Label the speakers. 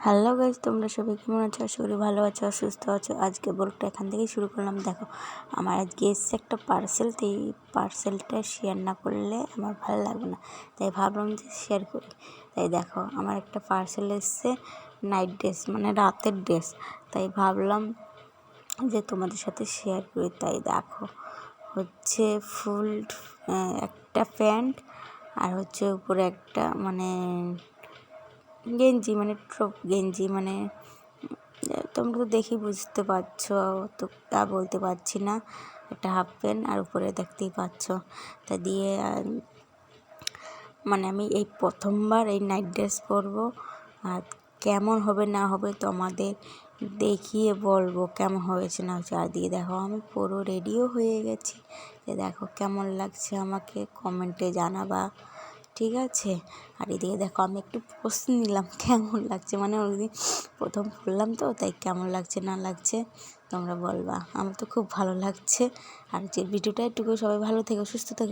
Speaker 1: Hello guys, তোমরা সবাই কেমন আছো? আশা করি ভালো আছো, সুস্থ আছো। আজকে ব্লগটা এখান থেকেই শুরু করলাম। দেখো, আমার আজকে এসছে একটা পার্সেল, তো এই পার্সেলটা শেয়ার না করলে আমার ভালো লাগবে না, তাই ভাবলাম যে শেয়ার করি। তাই দেখো, আমার একটা পার্সেল এসছে, নাইট ড্রেস মানে রাতের ড্রেস। তাই ভাবলাম যে তোমাদের সাথে শেয়ার করি। তাই দেখো, হচ্ছে ফুল একটা প্যান্ট আর হচ্ছে উপরে একটা গেঞ্জি, টপ গেঞ্জি, তোমরা তো দেখি বুঝতে পারছো, তো তা বলতে পারছি না। একটা হাফ প্যান্ট আর উপরে দেখতেই পাচ্ছ। তা দিয়ে আমি এই প্রথমবার এই নাইট ড্রেস পরবো, আর কেমন হবে না হবে তোমাদের দেখিয়ে বলবো কেমন হয়েছে না হয়েছে। আর দিয়ে দেখো, আমি পুরো রেডিও হয়ে গেছি। দেখো কেমন লাগছে আমাকে কমেন্টে জানাবা, ঠিক আছে? আর এদিকে দেখো, আমি একটু পোস্ট নিলাম কেমন লাগছে, ওইদিন প্রথম পড়লাম তো, তাই কেমন লাগছে না লাগছে তোমরা বলবা। আমার তো খুব ভালো লাগছে। আর যে ভিডিওটা একটু সবাই ভালো থেকো, সুস্থ থেকো।